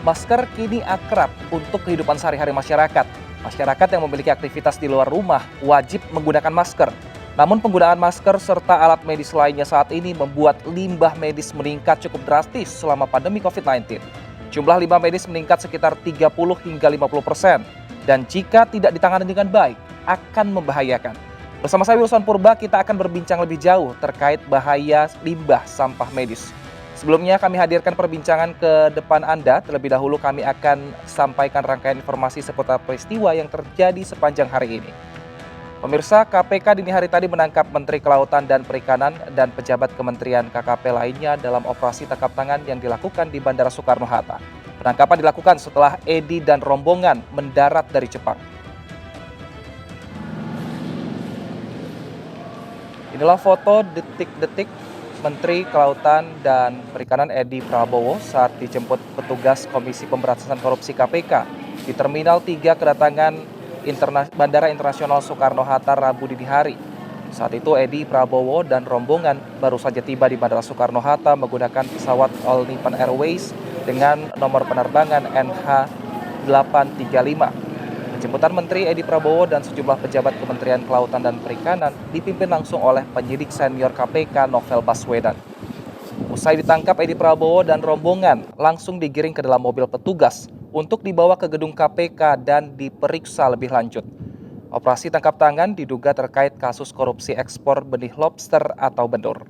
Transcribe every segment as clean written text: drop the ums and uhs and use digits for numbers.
Masker kini akrab untuk kehidupan sehari-hari masyarakat. Masyarakat yang memiliki aktivitas di luar rumah wajib menggunakan masker. Namun penggunaan masker serta alat medis lainnya saat ini membuat limbah medis meningkat cukup drastis selama pandemi COVID-19. Jumlah limbah medis meningkat sekitar 30 hingga 50%. Dan jika tidak ditangani dengan baik, akan membahayakan. Bersama saya Wilson Purba, kita akan berbincang lebih jauh terkait bahaya limbah sampah medis. Sebelumnya kami hadirkan perbincangan ke depan Anda. Terlebih dahulu kami akan sampaikan rangkaian informasi seputar peristiwa yang terjadi sepanjang hari ini. Pemirsa, KPK dini hari tadi menangkap Menteri Kelautan dan Perikanan dan pejabat Kementerian KKP lainnya dalam operasi tangkap tangan yang dilakukan di Bandara Soekarno-Hatta. Penangkapan dilakukan setelah Edi dan rombongan mendarat dari Jepang. Inilah foto detik-detik Menteri Kelautan dan Perikanan Edi Prabowo saat dijemput petugas Komisi Pemberantasan Korupsi KPK di Terminal 3 kedatangan Bandara Internasional Soekarno-Hatta Rabu dini hari. Saat itu Edi Prabowo dan rombongan baru saja tiba di Bandara Soekarno-Hatta menggunakan pesawat All Nippon Airways dengan nomor penerbangan NH835. Penjemputan Menteri Edi Prabowo dan sejumlah pejabat Kementerian Kelautan dan Perikanan dipimpin langsung oleh penyidik senior KPK Novel Baswedan. Usai ditangkap, Edi Prabowo dan rombongan langsung digiring ke dalam mobil petugas untuk dibawa ke gedung KPK dan diperiksa lebih lanjut. Operasi tangkap tangan diduga terkait kasus korupsi ekspor benih lobster atau benur.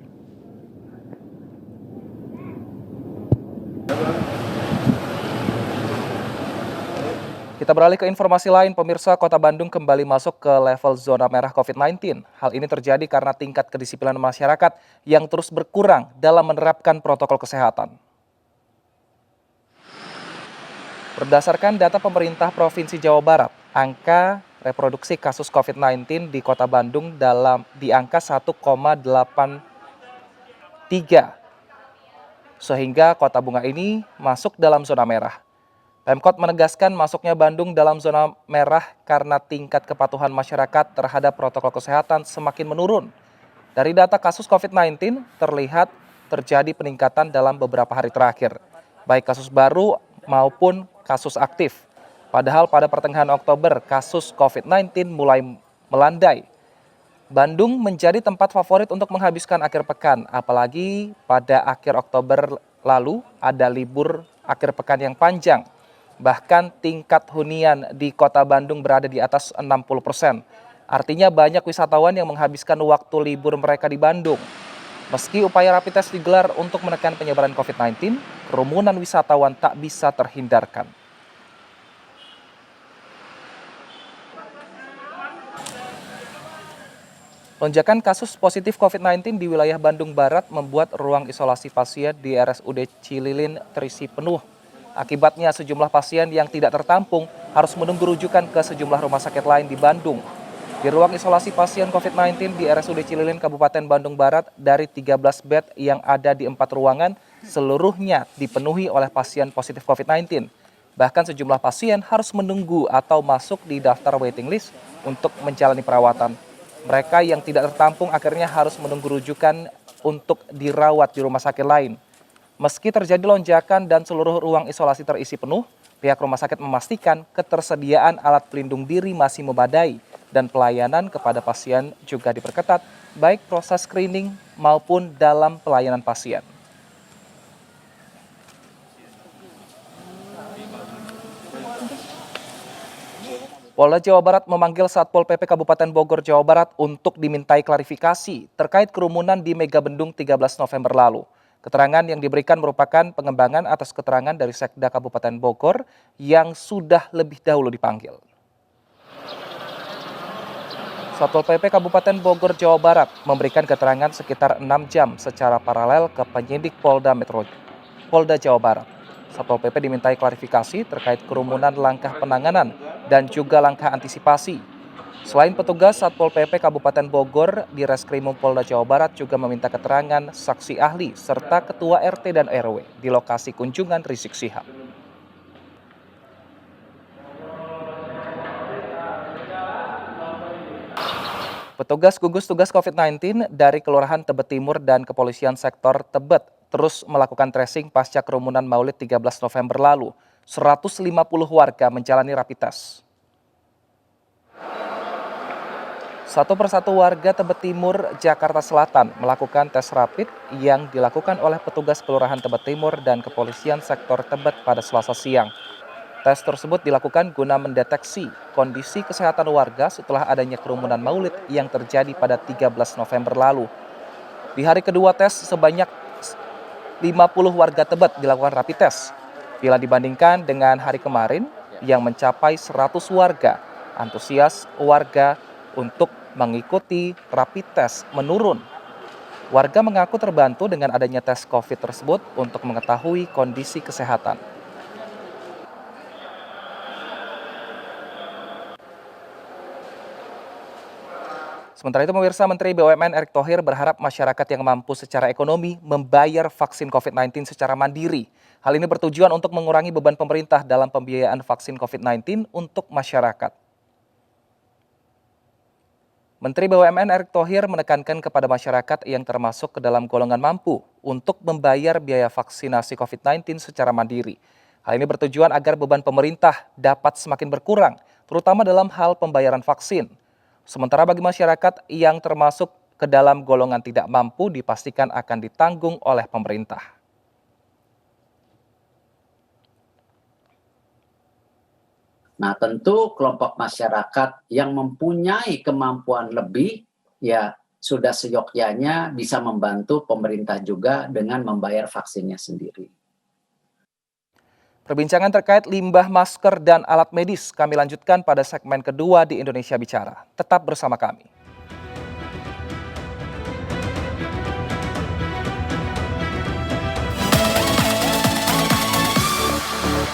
Kita beralih ke informasi lain, pemirsa. Kota Bandung kembali masuk ke level zona merah COVID-19. Hal ini terjadi karena tingkat kedisiplinan masyarakat yang terus berkurang dalam menerapkan protokol kesehatan. Berdasarkan data pemerintah Provinsi Jawa Barat, angka reproduksi kasus COVID-19 di Kota Bandung di angka 1,83. Sehingga Kota Bunga ini masuk dalam zona merah. Pemkot menegaskan masuknya Bandung dalam zona merah karena tingkat kepatuhan masyarakat terhadap protokol kesehatan semakin menurun. Dari data kasus COVID-19 terlihat terjadi peningkatan dalam beberapa hari terakhir, baik kasus baru maupun kasus aktif. Padahal pada pertengahan Oktober kasus COVID-19 mulai melandai. Bandung menjadi tempat favorit untuk menghabiskan akhir pekan, apalagi pada akhir Oktober lalu ada libur akhir pekan yang panjang. Bahkan tingkat hunian di Kota Bandung berada di atas 60%. Artinya banyak wisatawan yang menghabiskan waktu libur mereka di Bandung. Meski upaya rapid test digelar untuk menekan penyebaran COVID-19, kerumunan wisatawan tak bisa terhindarkan. Lonjakan kasus positif COVID-19 di wilayah Bandung Barat membuat ruang isolasi pasien di RSUD Cililin terisi penuh. Akibatnya sejumlah pasien yang tidak tertampung harus menunggu rujukan ke sejumlah rumah sakit lain di Bandung. Di ruang isolasi pasien COVID-19 di RSUD Cililin Kabupaten Bandung Barat, dari 13 bed yang ada di 4 ruangan, seluruhnya dipenuhi oleh pasien positif COVID-19. Bahkan sejumlah pasien harus menunggu atau masuk di daftar waiting list untuk menjalani perawatan. Mereka yang tidak tertampung akhirnya harus menunggu rujukan untuk dirawat di rumah sakit lain. Meski terjadi lonjakan dan seluruh ruang isolasi terisi penuh, pihak rumah sakit memastikan ketersediaan alat pelindung diri masih memadai dan pelayanan kepada pasien juga diperketat, baik proses screening maupun dalam pelayanan pasien. Polda Jawa Barat memanggil Satpol PP Kabupaten Bogor, Jawa Barat untuk dimintai klarifikasi terkait kerumunan di Megabendung 13 November lalu. Keterangan yang diberikan merupakan pengembangan atas keterangan dari Sekda Kabupaten Bogor yang sudah lebih dahulu dipanggil. Satpol PP Kabupaten Bogor, Jawa Barat memberikan keterangan sekitar 6 jam secara paralel ke penyidik Polda Jawa Barat. Satpol PP dimintai klarifikasi terkait kerumunan, langkah penanganan dan juga langkah antisipasi. Selain petugas Satpol PP Kabupaten Bogor, di Reskrimum Polda Jawa Barat juga meminta keterangan saksi ahli serta ketua RT dan RW di lokasi kunjungan Rizik Syihab. Petugas gugus tugas COVID-19 dari Kelurahan Tebet Timur dan Kepolisian Sektor Tebet terus melakukan tracing pasca kerumunan Maulid 13 November lalu. 150 warga menjalani rapid test. Satu persatu warga Tebet Timur, Jakarta Selatan melakukan tes rapid yang dilakukan oleh petugas Kelurahan Tebet Timur dan Kepolisian Sektor Tebet pada Selasa siang. Tes tersebut dilakukan guna mendeteksi kondisi kesehatan warga setelah adanya kerumunan maulid yang terjadi pada 13 November lalu. Di hari kedua tes, sebanyak 50 warga Tebet dilakukan rapid test. Bila dibandingkan dengan hari kemarin yang mencapai 100 warga, antusias warga untuk mengikuti rapid test menurun. Warga mengaku terbantu dengan adanya tes COVID tersebut untuk mengetahui kondisi kesehatan. Sementara itu, pemirsa, Menteri BUMN Erick Thohir berharap masyarakat yang mampu secara ekonomi membayar vaksin COVID-19 secara mandiri. Hal ini bertujuan untuk mengurangi beban pemerintah dalam pembiayaan vaksin COVID-19 untuk masyarakat. Menteri BUMN Erick Thohir menekankan kepada masyarakat yang termasuk ke dalam golongan mampu untuk membayar biaya vaksinasi COVID-19 secara mandiri. Hal ini bertujuan agar beban pemerintah dapat semakin berkurang, terutama dalam hal pembayaran vaksin. Sementara bagi masyarakat yang termasuk ke dalam golongan tidak mampu dipastikan akan ditanggung oleh pemerintah. Nah, tentu kelompok masyarakat yang mempunyai kemampuan lebih, ya sudah seyogyanya bisa membantu pemerintah juga dengan membayar vaksinnya sendiri. Perbincangan terkait limbah masker dan alat medis kami lanjutkan pada segmen kedua di Indonesia Bicara. Tetap bersama kami.